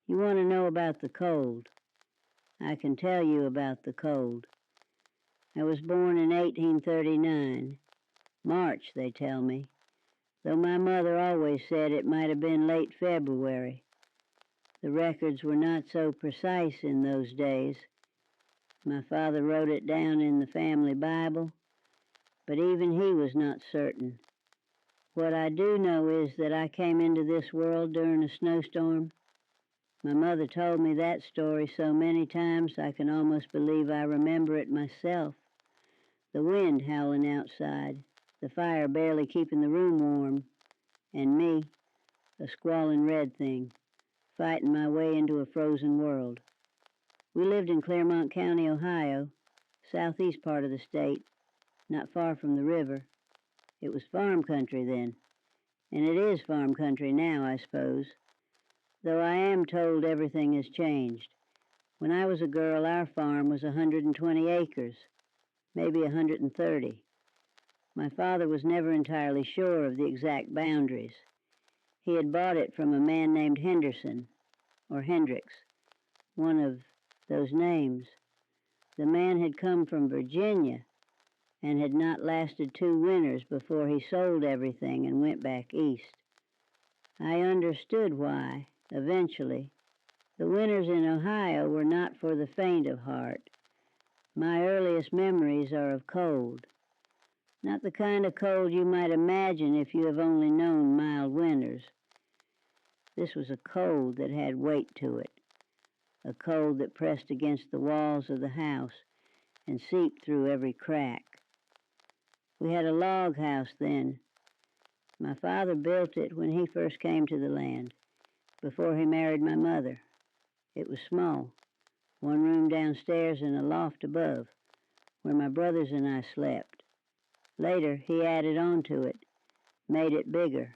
You want to know about the cold? I can tell you about the cold. I was born in 1839. March, they tell me, though my mother always said it might have been late February. The records were not so precise in those days. My father wrote it down in the family Bible, but even he was not certain. What I do know is that I came into this world during a snowstorm. My mother told me that story so many times I can almost believe I remember it myself. The wind howling outside, the fire barely keeping the room warm, and me, a squalling red thing, fighting my way into a frozen world. We lived in Clermont County, Ohio, southeast part of the state, not far from the river. It was farm country then, and it is farm country now, I suppose, though I am told everything has changed. When I was a girl, our farm was 120 acres, maybe 130. My father was never entirely sure of the exact boundaries. He had bought it from a man named Henderson, or Hendricks, one of those names. The man had come from Virginia and had not lasted 2 winters before he sold everything and went back east. I understood why, eventually. The winters in Ohio were not for the faint of heart. My earliest memories are of cold. Not the kind of cold you might imagine if you have only known mild winters. This was a cold that had weight to it, a cold that pressed against the walls of the house and seeped through every crack. We had a log house then. My father built it when he first came to the land, before he married my mother. It was small, 1 room downstairs and a loft above, where my brothers and I slept. Later, he added on to it, made it bigger.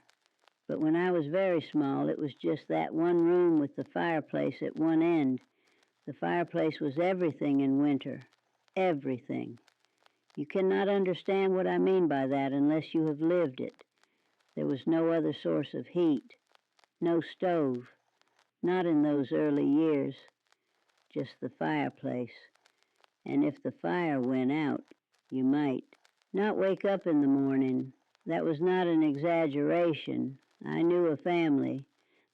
But when I was very small, it was just that 1 room with the fireplace at one end. The fireplace was everything in winter, everything. You cannot understand what I mean by that unless you have lived it. There was no other source of heat, no stove, not in those early years, just the fireplace. And if the fire went out, you might not wake up in the morning. That was not an exaggeration. I knew a family,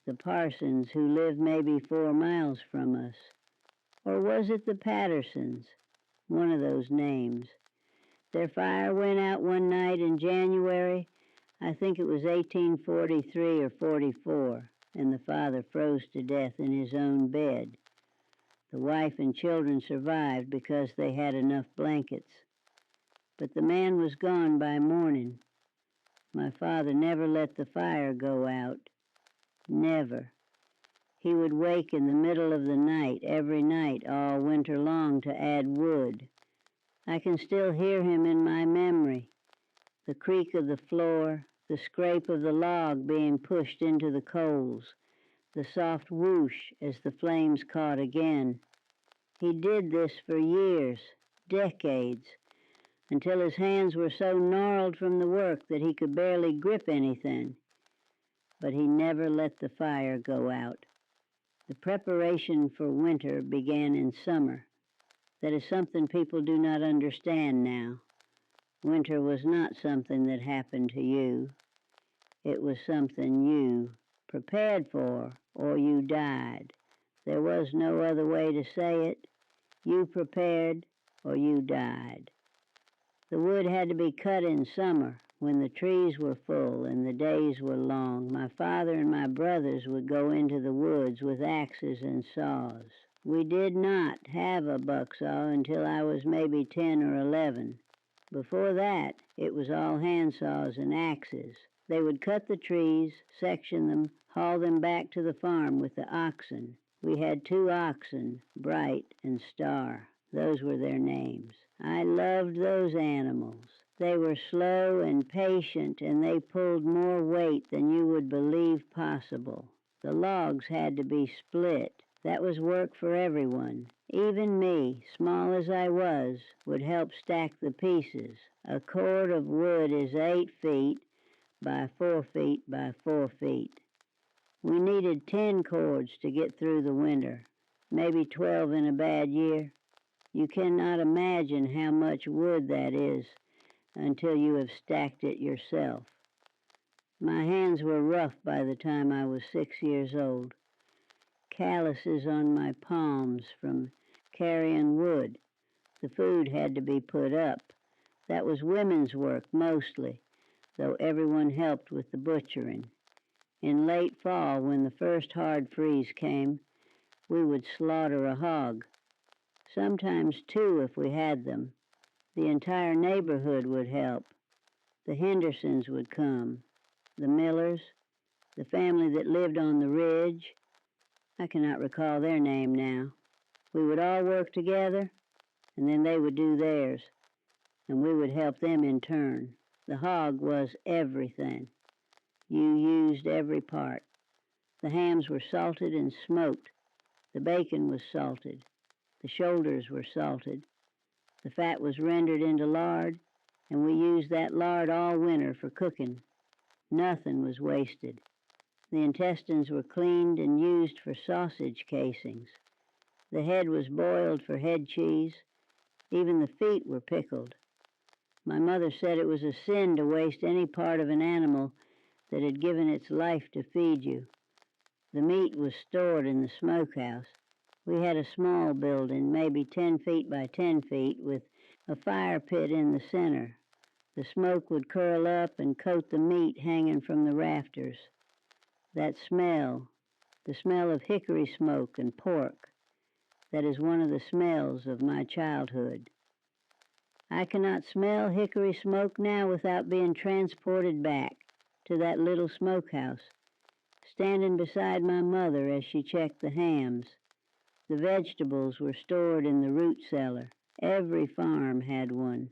the Parsons, who lived maybe 4 miles from us. Or was it the Pattersons? One of those names. Their fire went out one night in January. I think it was 1843 or 44, and the father froze to death in his own bed. The wife and children survived because they had enough blankets. But the man was gone by morning. My father never let the fire go out. Never. He would wake in the middle of the night, every night, all winter long, to add wood. I can still hear him in my memory. The creak of the floor, the scrape of the log being pushed into the coals, the soft whoosh as the flames caught again. He did this for years, decades, until his hands were so gnarled from the work that he could barely grip anything. But he never let the fire go out. The preparation for winter began in summer. That is something people do not understand now. Winter was not something that happened to you. It was something you prepared for, or you died. There was no other way to say it. You prepared, or you died. The wood had to be cut in summer, when the trees were full and the days were long. My father and my brothers would go into the woods with axes and saws. We did not have a bucksaw until I was maybe 10 or 11. Before that, it was all handsaws and axes. They would cut the trees, section them, haul them back to the farm with the oxen. We had 2 oxen, Bright and Star. Those were their names. I loved those animals. They were slow and patient, and they pulled more weight than you would believe possible. The logs had to be split. That was work for everyone. Even me, small as I was, would help stack the pieces. A cord of wood is 8 feet by 4 feet by 4 feet. We needed 10 cords to get through the winter, maybe 12 in a bad year. You cannot imagine how much wood that is until you have stacked it yourself. My hands were rough by the time I was 6 years old. Calluses on my palms from carrying wood. The food had to be put up. That was women's work mostly, though everyone helped with the butchering. In late fall, when the first hard freeze came, we would slaughter a hog. Sometimes 2 if we had them. The entire neighborhood would help. The Hendersons would come, the Millers, the family that lived on the ridge. I cannot recall their name now. We would all work together, and then they would do theirs, and we would help them in turn. The hog was everything. You used every part. The hams were salted and smoked. The bacon was salted. The shoulders were salted. The fat was rendered into lard, and we used that lard all winter for cooking. Nothing was wasted. The intestines were cleaned and used for sausage casings. The head was boiled for head cheese. Even the feet were pickled. My mother said it was a sin to waste any part of an animal that had given its life to feed you. The meat was stored in the smokehouse. We had a small building, maybe 10 feet by 10 feet, with a fire pit in the center. The smoke would curl up and coat the meat hanging from the rafters. That smell, the smell of hickory smoke and pork, that is one of the smells of my childhood. I cannot smell hickory smoke now without being transported back to that little smokehouse, standing beside my mother as she checked the hams. The vegetables were stored in the root cellar. Every farm had one.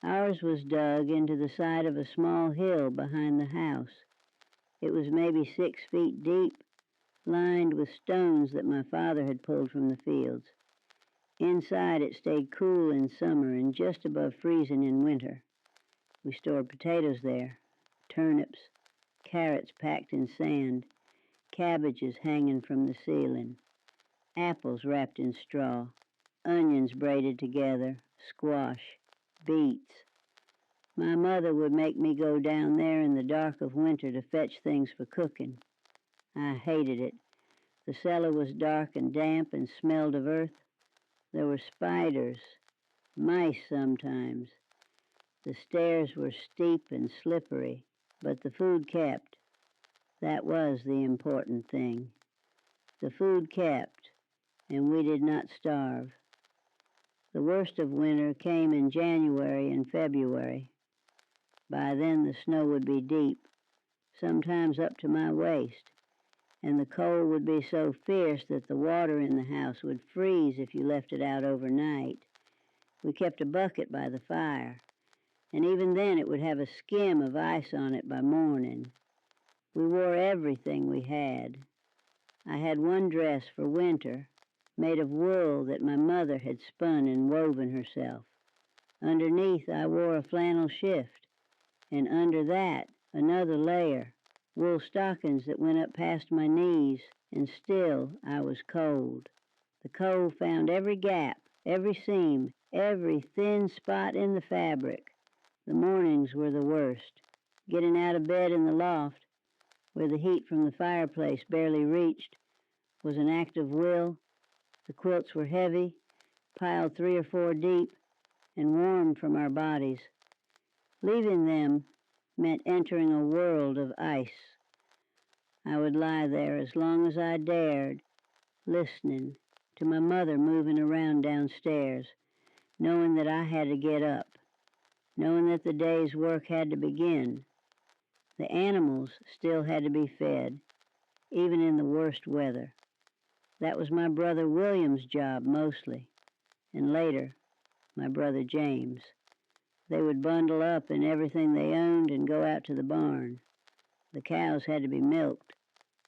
Ours was dug into the side of a small hill behind the house. It was maybe 6 feet deep, lined with stones that my father had pulled from the fields. Inside it stayed cool in summer and just above freezing in winter. We stored potatoes there, turnips, carrots packed in sand, cabbages hanging from the ceiling, apples wrapped in straw, onions braided together, squash, beets. My mother would make me go down there in the dark of winter to fetch things for cooking. I hated it. The cellar was dark and damp and smelled of earth. There were spiders, mice sometimes. The stairs were steep and slippery, but the food kept. That was the important thing. The food kept, and we did not starve. The worst of winter came in January and February. By then the snow would be deep, sometimes up to my waist, and the cold would be so fierce that the water in the house would freeze if you left it out overnight. We kept a bucket by the fire, and even then it would have a skim of ice on it by morning. We wore everything we had. I had one dress for winter, made of wool that my mother had spun and woven herself. Underneath I wore a flannel shift, and under that another layer, wool stockings that went up past my knees, and still I was cold. The cold found every gap, every seam, every thin spot in the fabric. The mornings were the worst. Getting out of bed in the loft, where the heat from the fireplace barely reached, was an act of will. The quilts were heavy, piled 3 or 4 deep, and warm from our bodies. Leaving them meant entering a world of ice. I would lie there as long as I dared, listening to my mother moving around downstairs, knowing that I had to get up, knowing that the day's work had to begin. The animals still had to be fed, even in the worst weather. That was my brother William's job mostly, and later, my brother James. They would bundle up in everything they owned and go out to the barn. The cows had to be milked.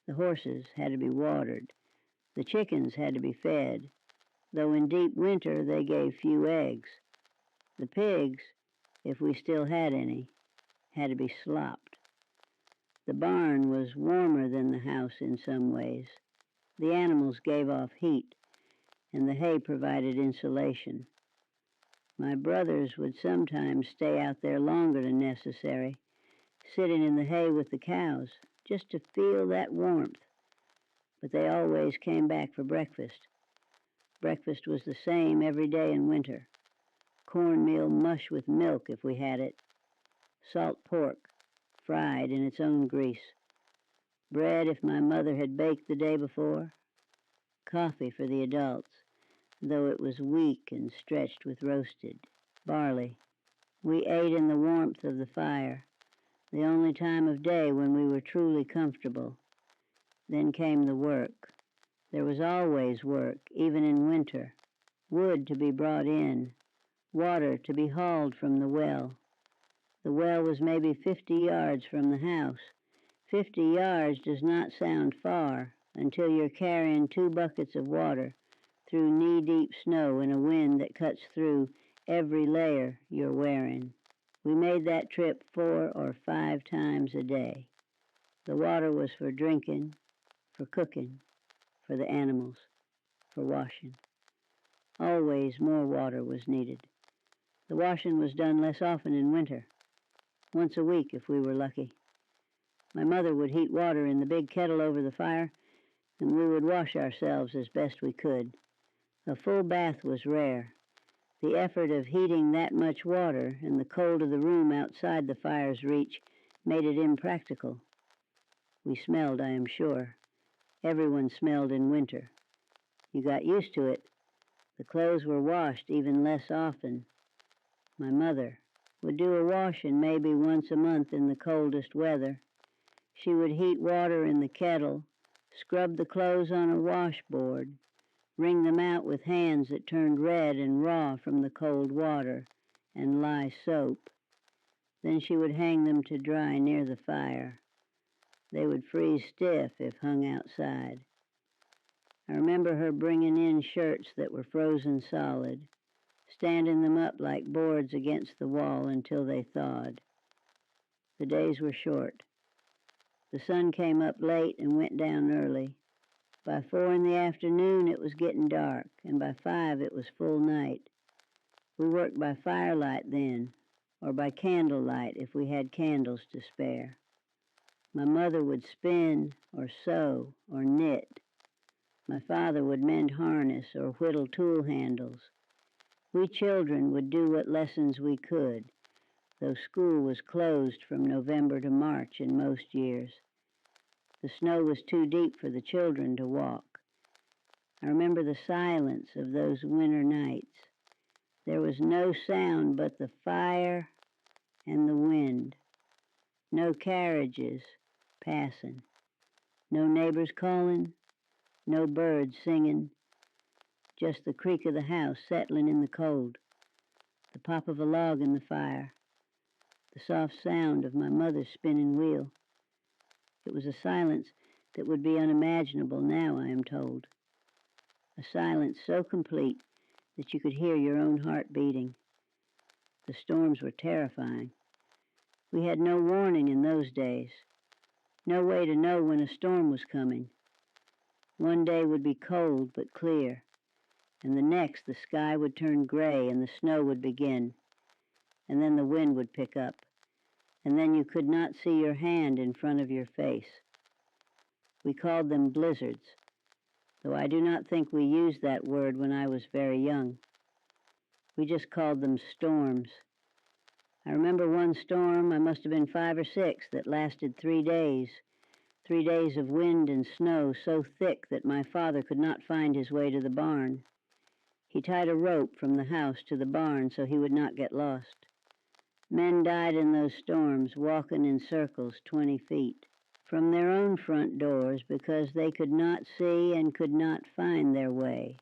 The horses had to be watered. The chickens had to be fed, though in deep winter they gave few eggs. The pigs, if we still had any, had to be slopped. The barn was warmer than the house in some ways. The animals gave off heat, and the hay provided insulation. My brothers would sometimes stay out there longer than necessary, sitting in the hay with the cows, just to feel that warmth. But they always came back for breakfast. Breakfast was the same every day in winter. Cornmeal mush with milk if we had it. Salt pork, fried in its own grease. Bread if my mother had baked the day before. Coffee for the adults, though it was weak and stretched with roasted barley. We ate in the warmth of the fire, the only time of day when we were truly comfortable. Then came the work. There was always work, even in winter. Wood to be brought in, water to be hauled from the well. The well was maybe 50 yards from the house. 50 yards does not sound far until you're carrying 2 buckets of water through knee-deep snow in a wind that cuts through every layer you're wearing. We made that trip 4 or 5 times a day. The water was for drinking, for cooking, for the animals, for washing. Always more water was needed. The washing was done less often in winter, once a week if we were lucky. My mother would heat water in the big kettle over the fire, and we would wash ourselves as best we could. A full bath was rare. The effort of heating that much water and the cold of the room outside the fire's reach made it impractical. We smelled, I am sure. Everyone smelled in winter. You got used to it. The clothes were washed even less often. My mother would do a washing maybe once a month in the coldest weather. She would heat water in the kettle, scrub the clothes on a washboard, wring them out with hands that turned red and raw from the cold water, and lye soap. Then she would hang them to dry near the fire. They would freeze stiff if hung outside. I remember her bringing in shirts that were frozen solid, standing them up like boards against the wall until they thawed. The days were short. The sun came up late and went down early. By 4 in the afternoon it was getting dark, and by 5 it was full night. We worked by firelight then, or by candlelight if we had candles to spare. My mother would spin or sew or knit. My father would mend harness or whittle tool handles. We children would do what lessons we could, though school was closed from November to March in most years. The snow was too deep for the children to walk. I remember the silence of those winter nights. There was no sound but the fire and the wind. No carriages passing. No neighbors calling. No birds singing. Just the creak of the house settling in the cold. The pop of a log in the fire. The soft sound of my mother's spinning wheel. It was a silence that would be unimaginable now, I am told. A silence so complete that you could hear your own heart beating. The storms were terrifying. We had no warning in those days. No way to know when a storm was coming. One day would be cold but clear, and the next the sky would turn gray and the snow would begin, and then the wind would pick up, and then you could not see your hand in front of your face. We called them blizzards, though I do not think we used that word when I was very young. We just called them storms. I remember one storm, I must have been 5 or 6, that lasted 3 days. 3 days of wind and snow so thick that my father could not find his way to the barn. He tied a rope from the house to the barn so he would not get lost. Men died in those storms, walking in circles 20 feet from their own front doors because they could not see and could not find their way.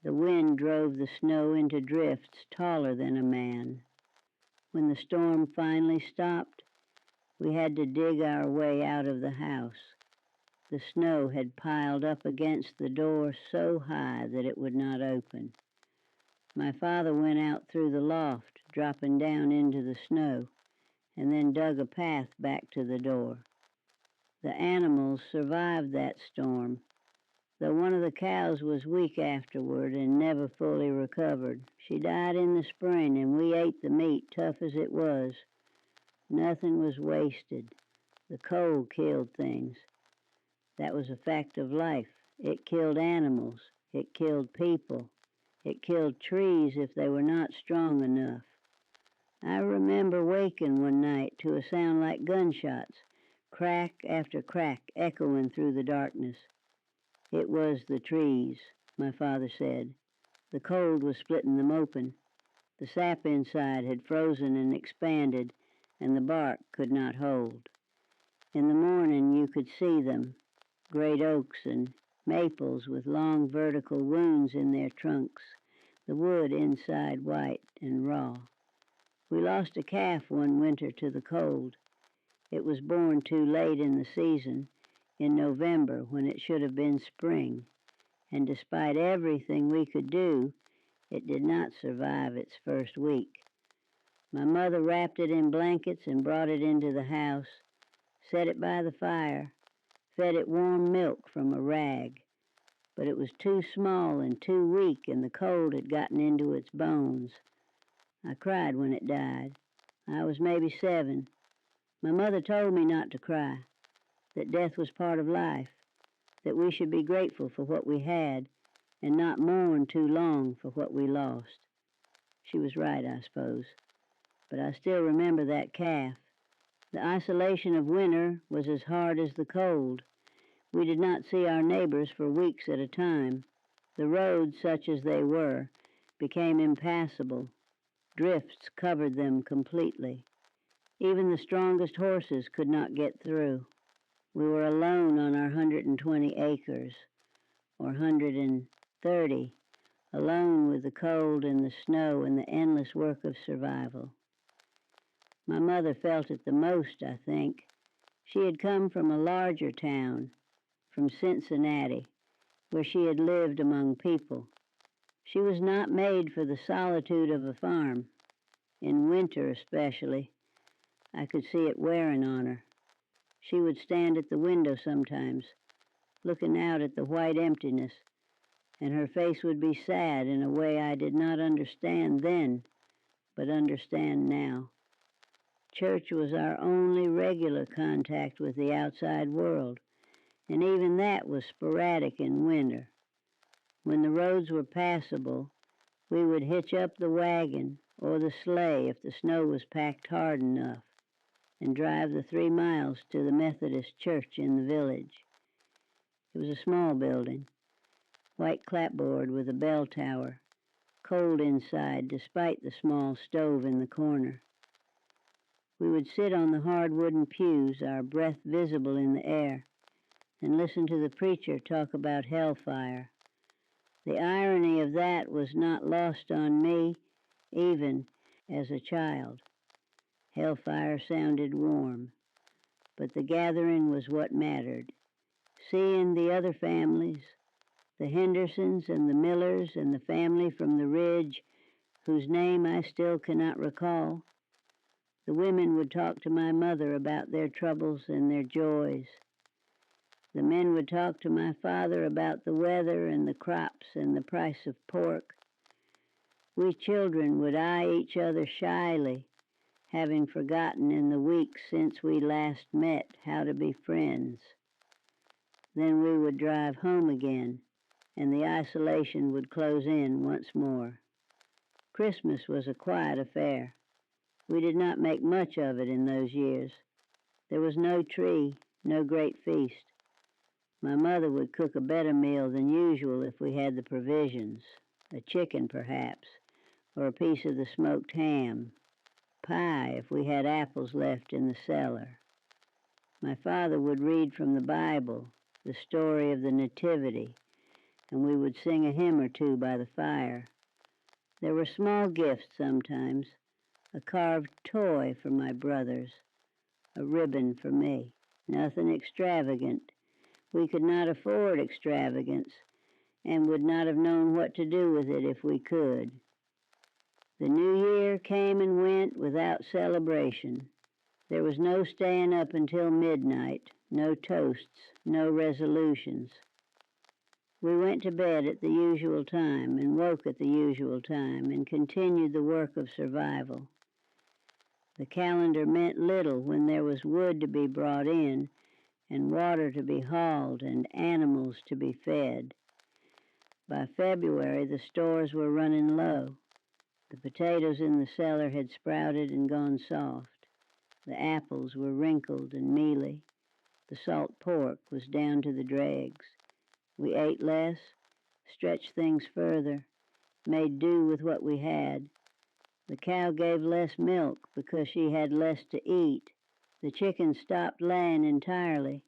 The wind drove the snow into drifts taller than a man. When the storm finally stopped, we had to dig our way out of the house. The snow had piled up against the door so high that it would not open. My father went out through the loft, dropping down into the snow, and then dug a path back to the door. The animals survived that storm, though one of the cows was weak afterward and never fully recovered. She died in the spring, and we ate the meat, tough as it was. Nothing was wasted. The cold killed things. That was a fact of life. It killed animals. It killed people. It killed trees if they were not strong enough. I remember waking one night to a sound like gunshots, crack after crack echoing through the darkness. It was the trees, my father said. The cold was splitting them open. The sap inside had frozen and expanded, and the bark could not hold. In the morning you could see them, great oaks and maples with long vertical wounds in their trunks, the wood inside white and raw. We lost a calf one winter to the cold. It was born too late in the season, in November, when it should have been spring, and despite everything we could do, it did not survive its first week. My mother wrapped it in blankets and brought it into the house, set it by the fire, fed it warm milk from a rag, but it was too small and too weak, and the cold had gotten into its bones. I cried when it died. I was maybe 7. My mother told me not to cry, that death was part of life, that we should be grateful for what we had and not mourn too long for what we lost. She was right, I suppose, but I still remember that calf. The isolation of winter was as hard as the cold. We did not see our neighbors for weeks at a time. The roads, such as they were, became impassable. Drifts covered them completely. Even the strongest horses could not get through. We were alone on our 120 acres, or 130, alone with the cold and the snow and the endless work of survival. My mother felt it the most, I think. She had come from a larger town, from Cincinnati, where she had lived among people. She was not made for the solitude of a farm. In winter especially, I could see it wearing on her. She would stand at the window sometimes, looking out at the white emptiness, and her face would be sad in a way I did not understand then, but understand now. Church was our only regular contact with the outside world, and even that was sporadic in winter. When the roads were passable, we would hitch up the wagon or the sleigh if the snow was packed hard enough, and drive the 3 miles to the Methodist church in the village. It was a small building, white clapboard with a bell tower, cold inside despite the small stove in the corner. We would sit on the hard wooden pews, our breath visible in the air, and listen to the preacher talk about hellfire. The irony of that was not lost on me, even as a child. Hellfire sounded warm, but the gathering was what mattered. Seeing the other families, the Hendersons and the Millers and the family from the Ridge, whose name I still cannot recall. The women would talk to my mother about their troubles and their joys. The men would talk to my father about the weather and the crops and the price of pork. We children would eye each other shyly, having forgotten in the weeks since we last met how to be friends. Then we would drive home again, and the isolation would close in once more. Christmas was a quiet affair. We did not make much of it in those years. There was no tree, no great feast. My mother would cook a better meal than usual if we had the provisions, a chicken perhaps, or a piece of the smoked ham, pie if we had apples left in the cellar. My father would read from the Bible, the story of the Nativity, and we would sing a hymn or two by the fire. There were small gifts sometimes, a carved toy for my brothers, a ribbon for me, nothing extravagant. We could not afford extravagance and would not have known what to do with it if we could. The new year came and went without celebration. There was no staying up until midnight, no toasts, no resolutions. We went to bed at the usual time and woke at the usual time and continued the work of survival. The calendar meant little when there was wood to be brought in and water to be hauled and animals to be fed. By February, the stores were running low. The potatoes in the cellar had sprouted and gone soft. The apples were wrinkled and mealy. The salt pork was down to the dregs. We ate less, stretched things further, made do with what we had. The cow gave less milk because she had less to eat. The chickens stopped laying entirely.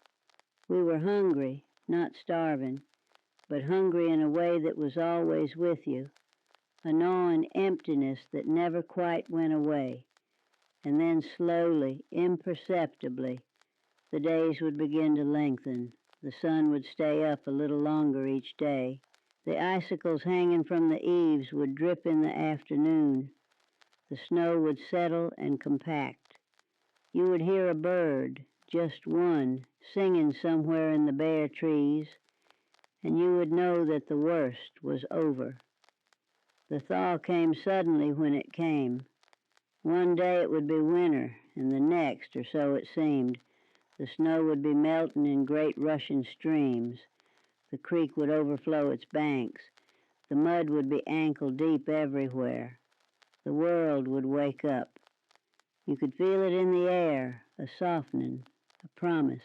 We were hungry, not starving, but hungry in a way that was always with you, a gnawing emptiness that never quite went away. And then slowly, imperceptibly, the days would begin to lengthen. The sun would stay up a little longer each day. The icicles hanging from the eaves would drip in the afternoon. The snow would settle and compact. You would hear a bird, just one, singing somewhere in the bare trees, and you would know that the worst was over. The thaw came suddenly when it came. One day it would be winter, and the next, or so it seemed, the snow would be melting in great rushing streams. The creek would overflow its banks. The mud would be ankle deep everywhere. The world would wake up. You could feel it in the air, a softening, a promise.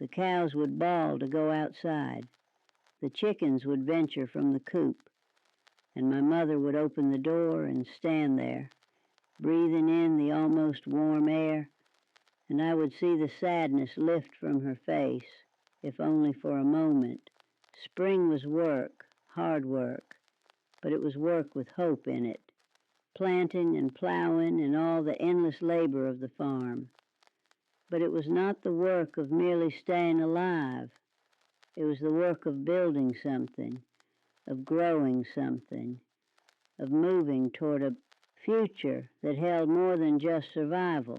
The cows would bawl to go outside. The chickens would venture from the coop. And my mother would open the door and stand there, breathing in the almost warm air, and I would see the sadness lift from her face, if only for a moment. Spring was work, hard work, but it was work with hope in it, planting and plowing and all the endless labor of the farm. But it was not the work of merely staying alive. It was the work of building something, of growing something, of moving toward a future that held more than just survival.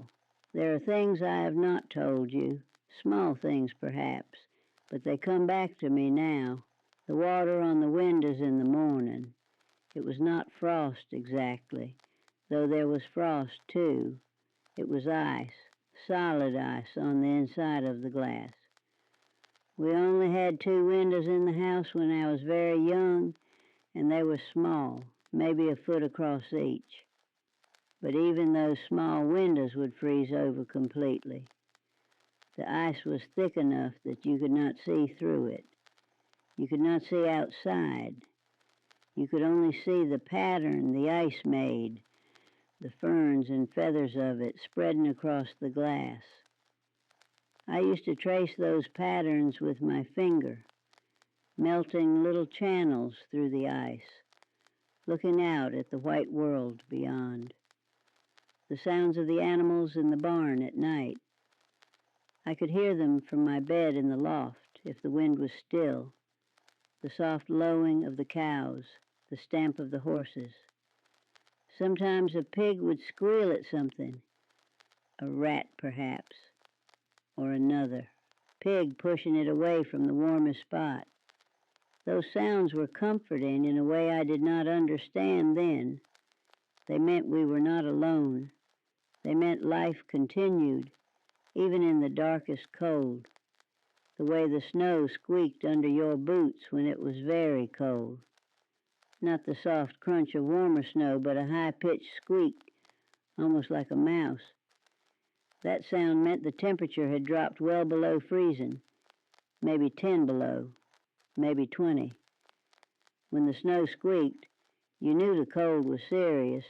There are things I have not told you, small things perhaps, but they come back to me now. The water on the windows in the morning. It was not frost exactly, though there was frost too. It was ice, solid ice on the inside of the glass. We only had 2 windows in the house when I was very young, and they were small, maybe a foot across each. But even those small windows would freeze over completely. The ice was thick enough that you could not see through it. You could not see outside. You could only see the pattern the ice made, the ferns and feathers of it spreading across the glass. I used to trace those patterns with my finger, melting little channels through the ice, looking out at the white world beyond. The sounds of the animals in the barn at night. I could hear them from my bed in the loft if the wind was still, the soft lowing of the cows, the stamp of the horses. Sometimes a pig would squeal at something, a rat perhaps, or another pig pushing it away from the warmest spot. Those sounds were comforting in a way I did not understand then. They meant we were not alone. They meant life continued, even in the darkest cold, the way the snow squeaked under your boots when it was very cold. Not the soft crunch of warmer snow, but a high-pitched squeak, almost like a mouse. That sound meant the temperature had dropped well below freezing, maybe 10 below, maybe 20. When the snow squeaked, you knew the cold was serious.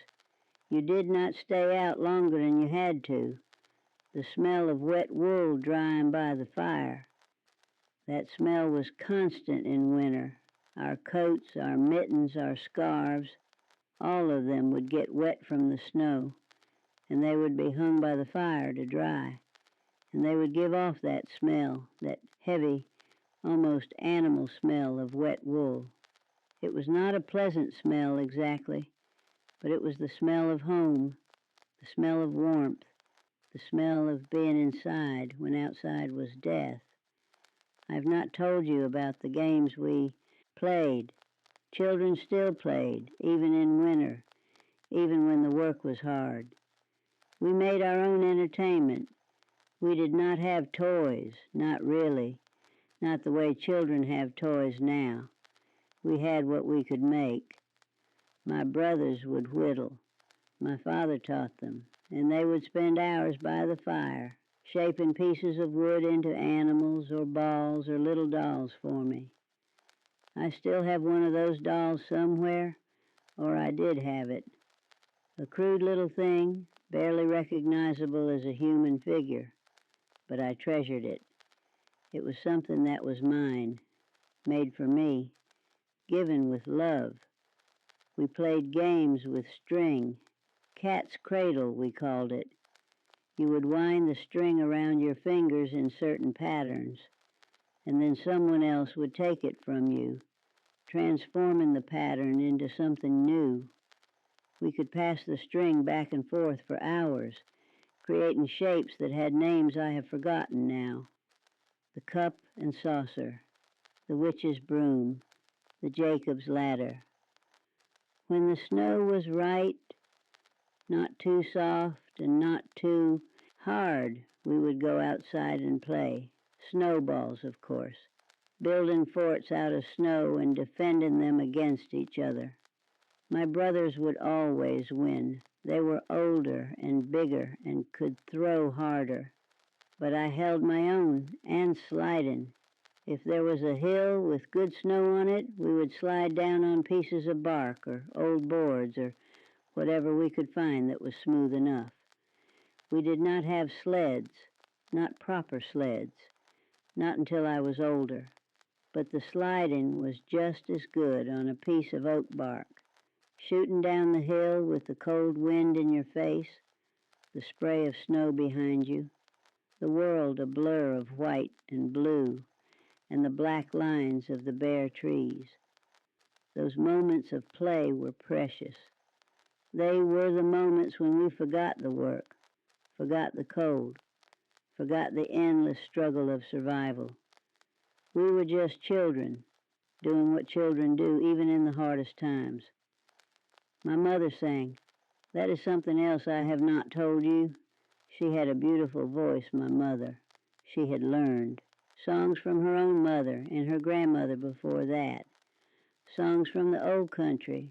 You did not stay out longer than you had to. The smell of wet wool drying by the fire. That smell was constant in winter. Our coats, our mittens, our scarves, all of them would get wet from the snow, and they would be hung by the fire to dry. And they would give off that smell, that heavy, almost animal smell of wet wool. It was not a pleasant smell exactly, but it was the smell of home, the smell of warmth, the smell of being inside when outside was death. I've not told you about the games we played. Children still played, even in winter, even when the work was hard. We made our own entertainment. We did not have toys, not really, not the way children have toys now. We had what we could make. My brothers would whittle. My father taught them, and they would spend hours by the fire, shaping pieces of wood into animals or balls or little dolls for me. I still have one of those dolls somewhere, or I did have it. A crude little thing, barely recognizable as a human figure, but I treasured it. It was something that was mine, made for me, given with love. We played games with string. Cat's cradle, we called it. You would wind the string around your fingers in certain patterns, and then someone else would take it from you, transforming the pattern into something new. We could pass the string back and forth for hours, creating shapes that had names I have forgotten now. The cup and saucer, the witch's broom, the Jacob's ladder. When the snow was right, not too soft and not too hard, we would go outside and play. Snowballs, of course, building forts out of snow and defending them against each other. My brothers would always win. They were older and bigger and could throw harder. But I held my own and sliding. If there was a hill with good snow on it, we would slide down on pieces of bark or old boards or whatever we could find that was smooth enough. We did not have sleds, not proper sleds, not until I was older. But the sliding was just as good on a piece of oak bark. Shooting down the hill with the cold wind in your face, the spray of snow behind you, the world a blur of white and blue, and the black lines of the bare trees. Those moments of play were precious. They were the moments when we forgot the work, forgot the cold, forgot the endless struggle of survival. We were just children, doing what children do even in the hardest times. My mother sang, "That is something else I have not told you." She had a beautiful voice, my mother. She had learned songs from her own mother and her grandmother before that, songs from the old country,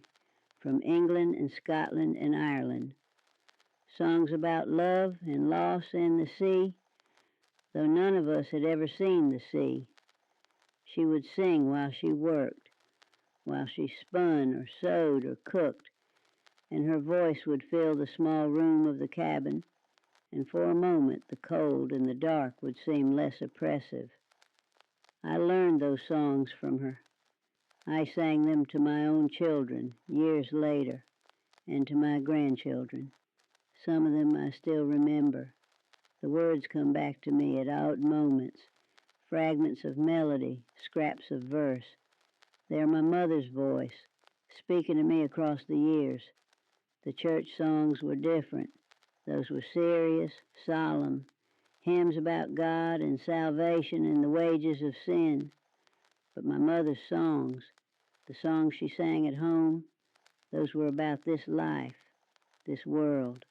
from England and Scotland and Ireland, songs about love and loss and the sea, though none of us had ever seen the sea. She would sing while she worked, while she spun or sewed or cooked, and her voice would fill the small room of the cabin, and for a moment the cold and the dark would seem less oppressive. I learned those songs from her. I sang them to my own children years later, and to my grandchildren. Some of them I still remember. The words come back to me at odd moments, fragments of melody, scraps of verse. They are my mother's voice, speaking to me across the years. The church songs were different. Those were serious, solemn, hymns about God and salvation and the wages of sin. But my mother's songs, the songs she sang at home, those were about this life, this world,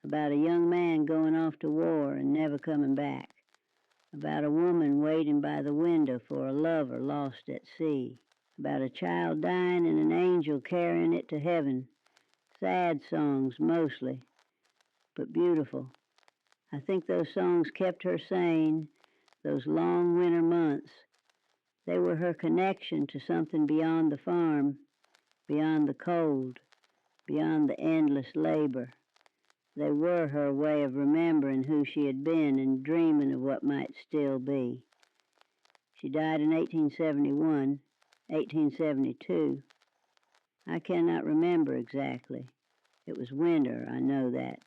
about a young man going off to war and never coming back, about a woman waiting by the window for a lover lost at sea, about a child dying and an angel carrying it to heaven. Sad songs mostly, but beautiful. I think those songs kept her sane those long winter months. They were her connection to something beyond the farm, beyond the cold, beyond the endless labor. They were her way of remembering who she had been and dreaming of what might still be. She died in 1871, 1872. I cannot remember exactly. It was winter, I know that.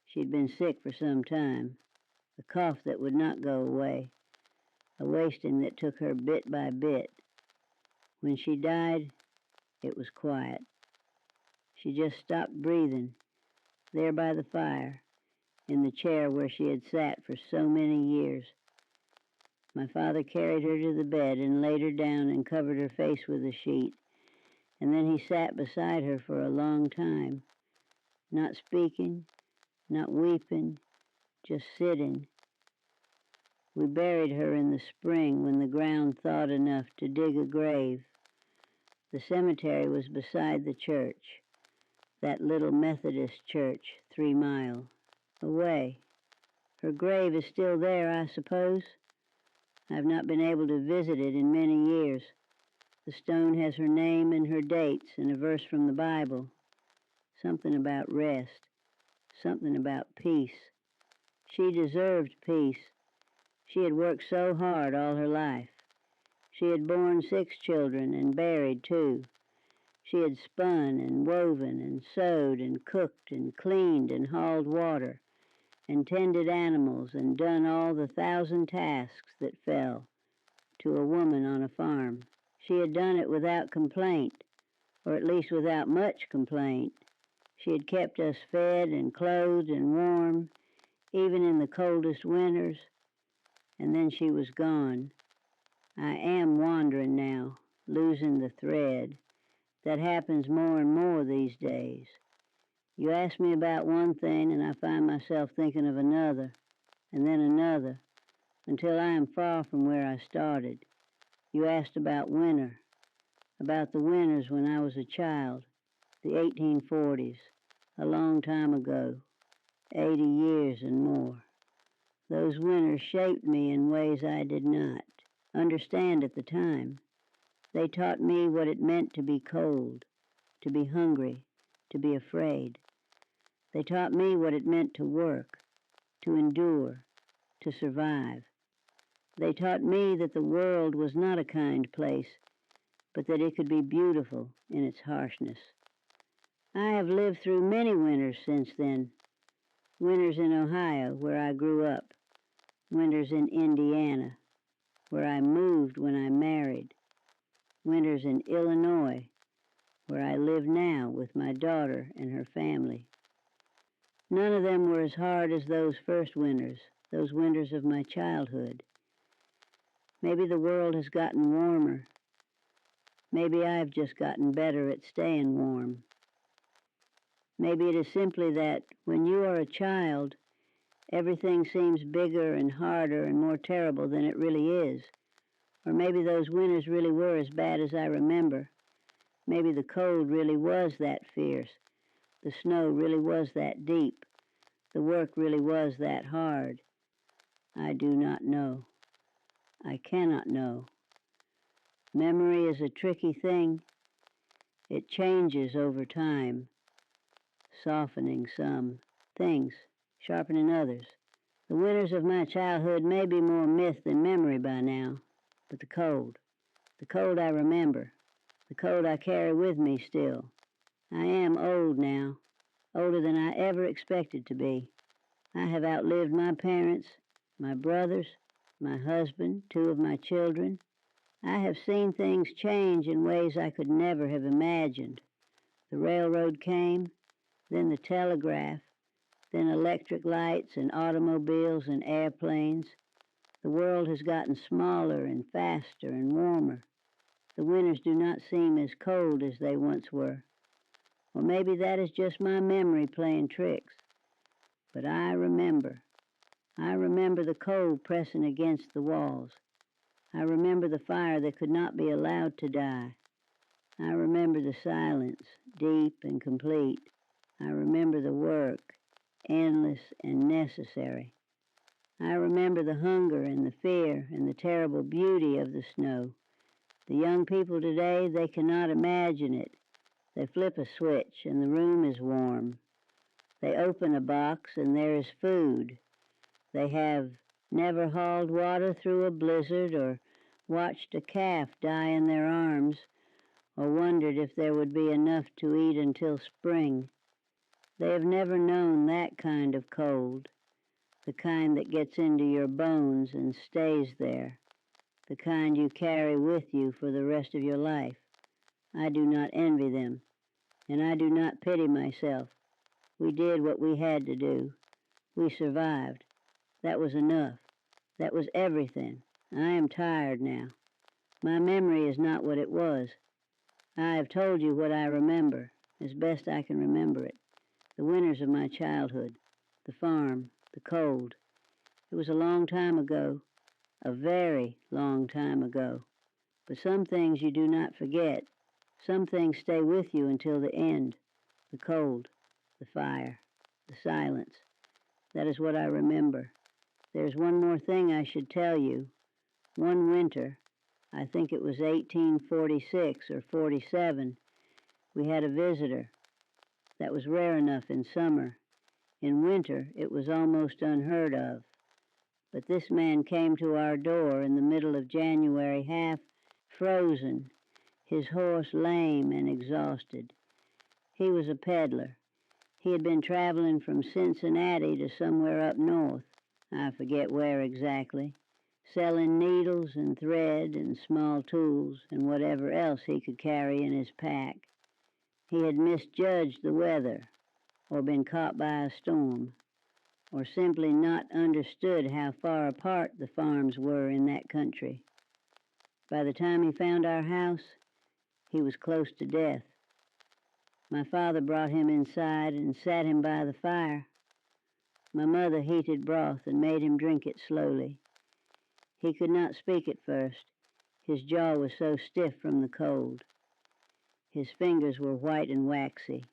She'd been sick for some time, a cough that would not go away, a wasting that took her bit by bit. When she died, it was quiet. She just stopped breathing, there by the fire, in the chair where she had sat for so many years. My father carried her to the bed and laid her down and covered her face with a sheet, and then he sat beside her for a long time, not speaking, not weeping, just sitting. We buried her in the spring when the ground thawed enough to dig a grave. The cemetery was beside the church, that little Methodist church 3 miles away. Her grave is still there, I suppose. I've not been able to visit it in many years. The stone has her name and her dates and a verse from the Bible. Something about rest, something about peace. She deserved peace. She had worked so hard all her life. She had borne 6 children and buried 2. She had spun and woven and sewed and cooked and cleaned and hauled water and tended animals and done all the 1,000 tasks that fell to a woman on a farm. She had done it without complaint, or at least without much complaint. She had kept us fed and clothed and warm, even in the coldest winters, and then she was gone. I am wandering now, losing the thread. That happens more and more these days. You ask me about one thing and I find myself thinking of another, and then another, until I am far from where I started. You asked about winter, about the winters when I was a child, the 1840s, a long time ago, 80 years and more. Those winters shaped me in ways I did not understand at the time. They taught me what it meant to be cold, to be hungry, to be afraid. They taught me what it meant to work, to endure, to survive. They taught me that the world was not a kind place, but that it could be beautiful in its harshness. I have lived through many winters since then. Winters in Ohio, where I grew up. Winters in Indiana, where I moved when I married. Winters in Illinois, where I live now with my daughter and her family. None of them were as hard as those first winters, those winters of my childhood. Maybe the world has gotten warmer. Maybe I've just gotten better at staying warm. Maybe it is simply that when you are a child, everything seems bigger and harder and more terrible than it really is. Or maybe those winters really were as bad as I remember. Maybe the cold really was that fierce. The snow really was that deep. The work really was that hard. I do not know. I cannot know. Memory is a tricky thing. It changes over time, softening some things, sharpening others. The winters of my childhood may be more myth than memory by now, but the cold I remember, the cold I carry with me still. I am old now, older than I ever expected to be. I have outlived my parents, my brothers, my husband, 2 of my children. I have seen things change in ways I could never have imagined. The railroad came, then the telegraph, then electric lights and automobiles and airplanes. The world has gotten smaller and faster and warmer. The winters do not seem as cold as they once were. Or maybe that is just my memory playing tricks. But I remember the cold pressing against the walls. I remember the fire that could not be allowed to die. I remember the silence, deep and complete. I remember the work, endless and necessary. I remember the hunger and the fear and the terrible beauty of the snow. The young people today, they cannot imagine it. They flip a switch and the room is warm. They open a box and there is food. They have never hauled water through a blizzard or watched a calf die in their arms or wondered if there would be enough to eat until spring. They have never known that kind of cold, the kind that gets into your bones and stays there, the kind you carry with you for the rest of your life. I do not envy them, and I do not pity myself. We did what we had to do. We survived. That was enough. That was everything. I am tired now. My memory is not what it was. I have told you what I remember, as best I can remember it. The winters of my childhood, the farm, the cold. It was a long time ago, a very long time ago. But some things you do not forget. Some things stay with you until the end. The cold, the fire, the silence. That is what I remember. There's one more thing I should tell you. One winter, I think it was 1846 or 47, we had a visitor. That was rare enough in summer. In winter, it was almost unheard of. But this man came to our door in the middle of January, half frozen, his horse lame and exhausted. He was a peddler. He had been traveling from Cincinnati to somewhere up north, I forget where exactly, selling needles and thread and small tools and whatever else he could carry in his pack. He had misjudged the weather, or been caught by a storm, or simply not understood how far apart the farms were in that country. By the time he found our house, he was close to death. My father brought him inside and sat him by the fire. My mother heated broth and made him drink it slowly. He could not speak at first. His jaw was so stiff from the cold. His fingers were white and waxy.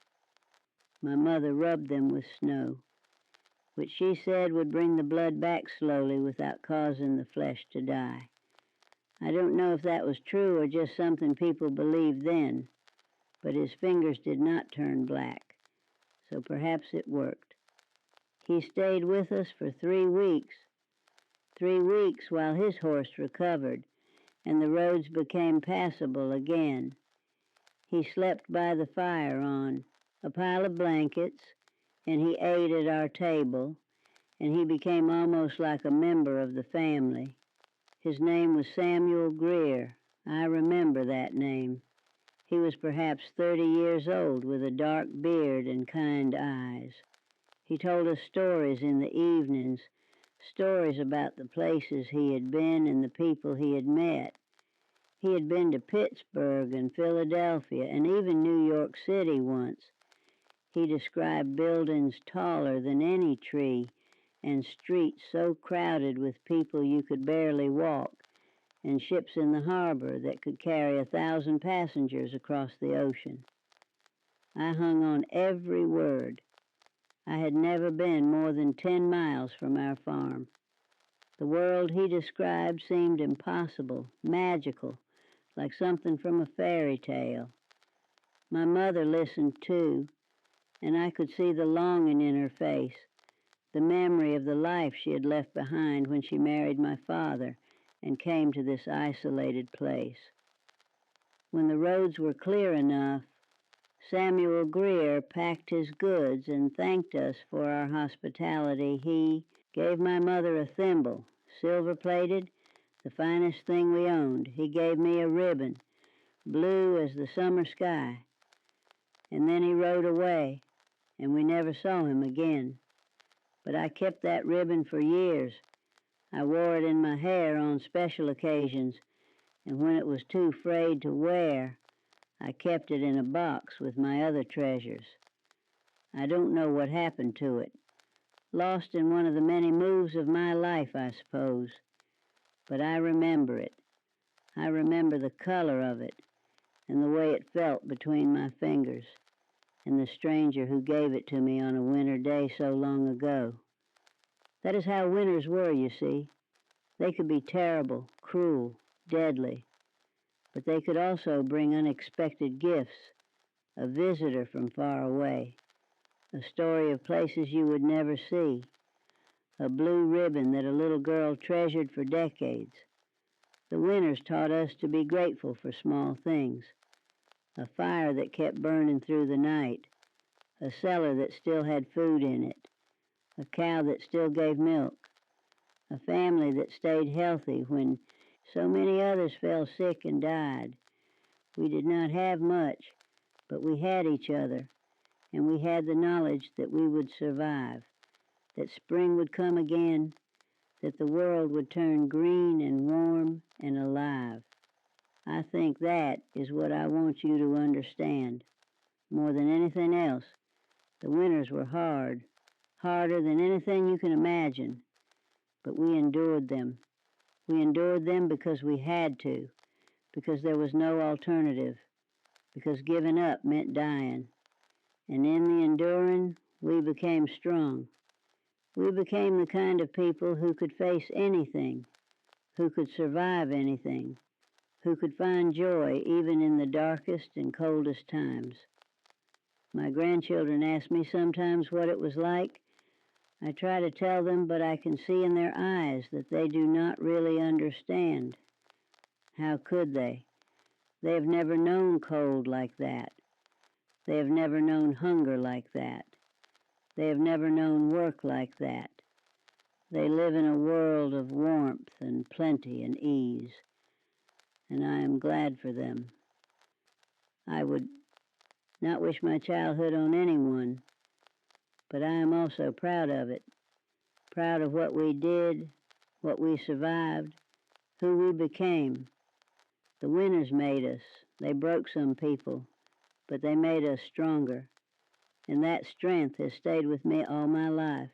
My mother rubbed them with snow, which she said would bring the blood back slowly without causing the flesh to die. I don't know if that was true or just something people believed then, but his fingers did not turn black, so perhaps it worked. He stayed with us for 3 weeks. 3 weeks while his horse recovered and the roads became passable again. He slept by the fire on a pile of blankets, and he ate at our table, and he became almost like a member of the family. His name was Samuel Greer. I remember that name. He was perhaps 30 years old with a dark beard and kind eyes. He told us stories in the evenings, stories about the places he had been and the people he had met. He had been to Pittsburgh and Philadelphia and even New York City once. He described buildings taller than any tree and streets so crowded with people you could barely walk, and ships in the harbor that could carry 1,000 passengers across the ocean. I hung on every word. I had never been more than 10 miles from our farm. The world he described seemed impossible, magical, like something from a fairy tale. My mother listened too, and I could see the longing in her face, the memory of the life she had left behind when she married my father and came to this isolated place. When the roads were clear enough, Samuel Greer packed his goods and thanked us for our hospitality. He gave my mother a thimble, silver-plated, the finest thing we owned. He gave me a ribbon, blue as the summer sky. And then he rode away, and we never saw him again. But I kept that ribbon for years. I wore it in my hair on special occasions, and when it was too frayed to wear, I kept it in a box with my other treasures. I don't know what happened to it. Lost in one of the many moves of my life, I suppose. But I remember it. I remember the color of it and the way it felt between my fingers, and the stranger who gave it to me on a winter day so long ago. That is how winters were, you see. They could be terrible, cruel, deadly, but they could also bring unexpected gifts, a visitor from far away, a story of places you would never see, a blue ribbon that a little girl treasured for decades. The winters taught us to be grateful for small things, a fire that kept burning through the night, a cellar that still had food in it, a cow that still gave milk, a family that stayed healthy when so many others fell sick and died. We did not have much, but we had each other, and we had the knowledge that we would survive. that spring would come again, that the world would turn green and warm and alive. I think that is what I want you to understand. More than anything else, the winters were hard, harder than anything you can imagine, but we endured them. We endured them because we had to, because there was no alternative, because giving up meant dying. And in the enduring, we became strong. We became the kind of people who could face anything, who could survive anything, who could find joy even in the darkest and coldest times. My grandchildren ask me sometimes what it was like. I try to tell them, but I can see in their eyes that they do not really understand. How could they? They have never known cold like that. They have never known hunger like that. They have never known work like that. They live in a world of warmth and plenty and ease, and I am glad for them. I would not wish my childhood on anyone, but I am also proud of it, proud of what we did, what we survived, who we became. The winters made us. They broke some people, but they made us stronger, and that strength has stayed with me all my life.